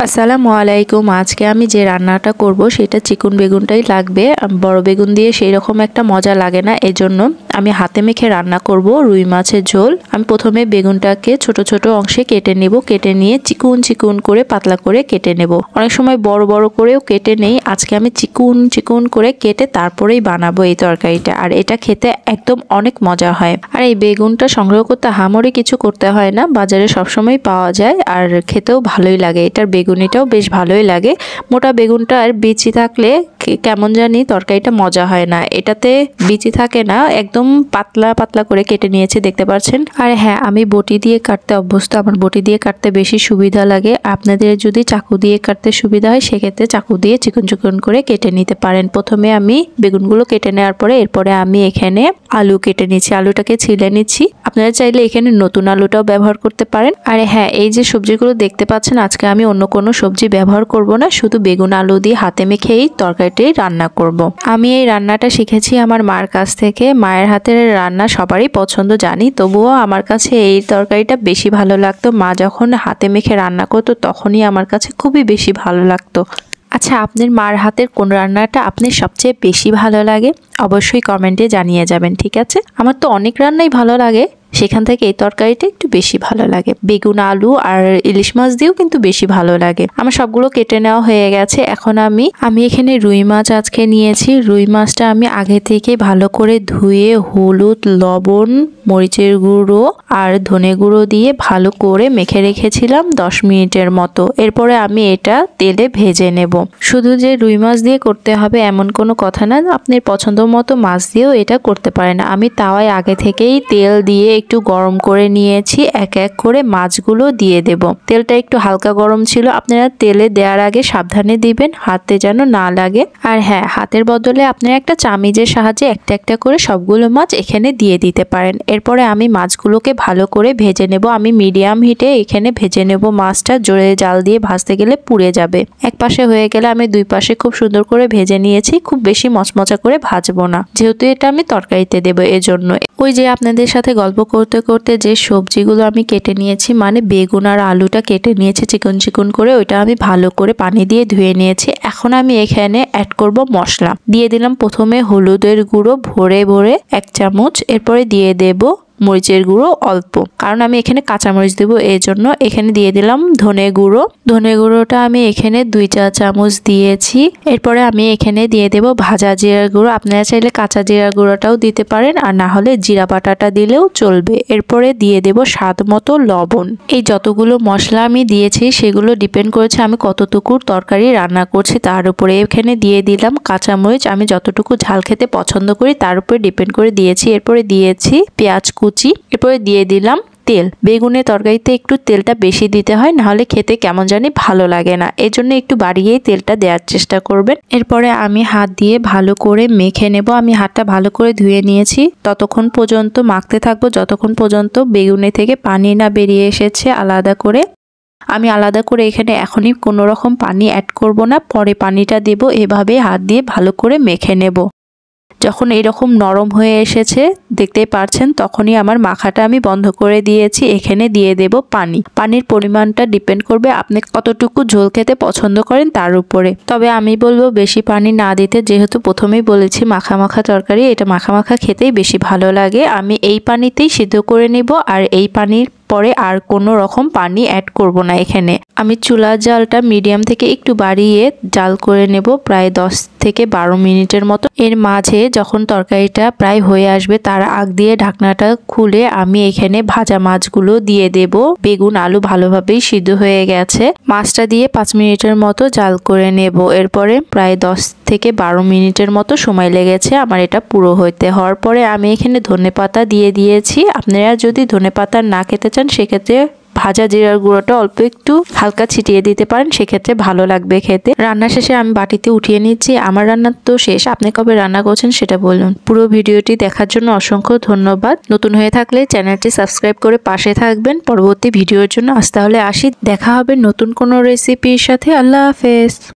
আসসালামু আলাইকুম। আজকে আমি যে রান্নাটা করব সেটা চিকন বেগুনটাই লাগবে। বড় বেগুন দিয়ে সেই রকম একটা মজা লাগে না, এজন্য আমি হাতে মেখে রান্না করব রুই মাছের ঝোল। আমি প্রথমে বেগুনটাকে ছোট ছোট অংশে কেটে নেব, কেটে নিয়ে চিকন চিকন করে পাতলা করে কেটে নেব। অনেক সময় বড় বড় করেও কেটে নেই, আজকে আমি চিকন চিকন করে কেটে তারপরেই বানাবো এই তরকারিটা। আর এটা খেতে একদম অনেক মজা হয়। আর এই বেগুনটা সংগ্রহ করতে হামরে কিছু করতে হয় না, বাজারে সবসময় পাওয়া যায় আর খেতেও ভালোই লাগে। এটার বেগুনিটাও বেশ ভালোই লাগে। মোটা বেগুনটা আর বিচি থাকলে কেমন জানি তরকারিটা মজা হয় না, এটাতে বিচি থাকে না, একদম পাতলা পাতলা করে কেটে নিয়েছি, দেখতে পাচ্ছেন। আর হ্যাঁ, আমি বটি দিয়ে কাটতে অভ্যস্ত, আমার বটি দিয়ে কাটতে বেশি সুবিধা লাগে। আপনাদের যদি চাকু দিয়ে কাটতে সুবিধা হয় সেক্ষেত্রে চাকু দিয়ে চিকন চিকন করে কেটে নিতে পারেন। প্রথমে আমি বেগুনগুলো কেটে নেওয়ার পরে এরপরে আমি এখানে আলু কেটে নিচ্ছি, আলুটাকে ছিলে নিচ্ছি। আপনারা চাইলে এখানে নতুন আলুটাও ব্যবহার করতে পারেন। আর হ্যাঁ, এই যে সবজিগুলো দেখতে পাচ্ছেন, আজকে আমি অন্য কোনো সবজি ব্যবহার করব না, শুধু বেগুন আলু দিয়ে হাতে মেখেই তরকারিটি রান্না করব। আমি এই রান্নাটা শিখেছি আমার মার কাছ থেকে। মায়ের হাতের রান্না সবারই পছন্দ জানি, তবুও আমার কাছে এই তরকারিটা বেশি ভালো লাগতো। মা যখন হাতে মেখে রান্না করতো তখনই আমার কাছে খুবই বেশি ভালো লাগতো। আচ্ছা, আপনার মার হাতের কোন রান্নাটা আপনার সবচেয়ে বেশি ভালো লাগে অবশ্যই কমেন্টে জানিয়ে যাবেন, ঠিক আছে? আমার তো অনেক রান্নাই ভালো লাগে, সেখান থেকে এই তরকারিটা একটু বেশি ভালো লাগে। বেগুন আলু আর ইলিশ মাছ দিয়েও কিন্তু বেশি ভালো লাগে। আমার সবগুলো কেটে নেওয়া হয়ে গেছে। এখন আমি এখানে রুই মাছ আজকে নিয়েছি। রুই মাছটা আমি আগে থেকে ভালো করে ধুয়ে হলুদ, লবণ, মরিচের গুঁড়ো আর ধনে গুঁড়ো দিয়ে ভালো করে মেখে রেখেছিলাম 10 মিনিটের মতো। এরপরে আমি এটা তেলে ভেজে নেব। শুধু যে রুই মাছ দিয়ে করতে হবে এমন কোনো কথা না, আপনার পছন্দ মতো মাছ দিয়েও এটা করতে পারেন। আমি তাওয়ায় আগে থেকেই তেল দিয়ে একটু গরম করে নিয়েছি, এক এক করে মাছগুলো দিয়ে দেব। তেলটা একটু হালকা গরম ছিল, আপনারা তেলে দেওয়ার আগে সাবধানে দিবেন, হাতে যেন না লাগে। আর হ্যাঁ, হাতের বদলে আপনারা একটা চামিচের সাহায্যে একটা একটা করে সবগুলো মাছ এখানে দিয়ে দিতে পারেন। এরপরে আমি মাছগুলোকে ভালো করে ভেজে নেব। আমি মিডিয়াম হিটে এখানে ভেজে নেব মাছটা, জোরে জাল দিয়ে ভাজতে গেলে পুড়ে যাবে। এক পাশে হয়ে গেলে আমি দুই পাশে খুব সুন্দর করে ভেজে নিয়েছি। খুব বেশি মচমচা করে ভাজবো না, যেহেতু এটা আমি তরকারিতে দেবো এজন্য। ওই যে আপনাদের সাথে গল্প করতে করতে যে সবজিগুলো আমি কেটে নিয়েছি, মানে বেগুন আর আলুটা কেটে নিয়েছি চিকন চিকন করে, ওইটা আমি ভালো করে পানি দিয়ে ধুয়ে নিয়েছি। এখন আমি এখানে অ্যাড করব মশলা। দিয়ে দিলাম প্রথমে হলুদের গুঁড়ো ভরে ভরে 1 চামচ, এরপরে দিয়ে দেব মরিচের গুঁড়ো অল্প, কারণ আমি এখানে কাঁচামরিচ দেবো এই জন্য। এখানে দিয়ে দিলাম ধনে গুঁড়ো। ধনে গুঁড়োটা আমি এখানে 2 চা চামচ দিয়েছি। এরপরে আমি এখানে দিয়ে দেব ভাজা জিরার গুঁড়ো। আপনারা চাইলে কাঁচা জিরার গুঁড়োটাও দিতে পারেন, আর না হলে জিরা বাটাটা দিলেও চলবে। এরপরে দিয়ে দেব স্বাদ মতো লবণ। এই যতগুলো মশলা আমি দিয়েছি সেগুলো ডিপেন্ড করেছে আমি কতটুকু তরকারি রান্না করছি তার উপরে। এখানে দিয়ে দিলাম কাঁচামরিচ, আমি যতটুকু ঝাল খেতে পছন্দ করি তার উপরে ডিপেন্ড করে দিয়েছি। এরপরে দিয়েছি পেঁয়াজ কুচি, এরপরে দিয়ে দিলাম তেল। বেগুনের তরকারিতে একটু তেলটা বেশি দিতে হয়, নাহলে খেতে কেমন জানি ভালো লাগে না, এজন্য একটু বাড়িয়েই তেলটা দেওয়ার চেষ্টা করবেন। এরপরে আমি হাত দিয়ে ভালো করে মেখে নেব। আমি হাতটা ভালো করে ধুয়ে নিয়েছি, ততক্ষণ পর্যন্ত মাখতে থাকবো যতক্ষণ পর্যন্ত বেগুনে থেকে পানি না বেরিয়ে এসেছে আলাদা করে। আমি আলাদা করে এখানে এখনই কোনো রকম পানি অ্যাড করব না, পরে পানিটা দেব। এভাবে হাত দিয়ে ভালো করে মেখে নেব। যখন এরকম নরম হয়ে এসেছে দেখতেই পারছেন, তখনই আমার মাখাটা আমি বন্ধ করে দিয়েছি। এখানে দিয়ে দেব পানি। পানির পরিমাণটা ডিপেন্ড করবে আপনি কতটুকু ঝোল খেতে পছন্দ করেন তার উপরে। তবে আমি বলবো বেশি পানি না দিতে, যেহেতু প্রথমেই বলেছি মাখা মাখা তরকারি, এটা মাখা মাখা খেতেই বেশি ভালো লাগে। আমি এই পানিতেই সিদ্ধ করে নিব, আর এই পানির পরে আর কোনো রকম পানি অ্যাড করব না। এখানে আমি চুলার জালটা মিডিয়াম থেকে একটু বাড়িয়ে জাল করে নেব প্রায় 10 থেকে 12 মিনিটের মতো। এর মাঝে যখন তরকারিটা প্রায় হয়ে আসবে তার আগ দিয়ে ঢাকনাটা খুলে আমি এখানে ভাজা মাছগুলো দিয়ে দেব। বেগুন আলু ভালোভাবেই সিদ্ধ হয়ে গেছে। মাছটা দিয়ে 5 মিনিটের মতো জাল করে নেব। এরপরে প্রায় 10 থেকে 12 মিনিটের মতো সময় লেগেছে আমার এটা পুরো হওয়ার পরে আমি এখানে ধনেপাতা দিয়ে দিয়েছি। আপনারা যদি ধনেপাতা না খেতে চান সেক্ষেত্রে ভাজা জিরার গুঁড়োটা অল্প একটু হালকা ছিটিয়ে দিতে পারেন, সেক্ষেত্রে ভালো লাগবে খেতে। রান্না শেষে আমি বাটিতে উঠিয়ে নিচ্ছি। আমার রান্না তো শেষ, আপনি কবে রান্না করছেন সেটা বলুন। পুরো ভিডিওটি দেখার জন্য অসংখ্য ধন্যবাদ। নতুন হয়ে থাকলে চ্যানেলটি সাবস্ক্রাইব করে পাশে থাকবেন পরবর্তী ভিডিওর জন্য। আজ তাহলে আসি, দেখা হবে নতুন কোনো রেসিপির সাথে। আল্লাহ হাফেজ।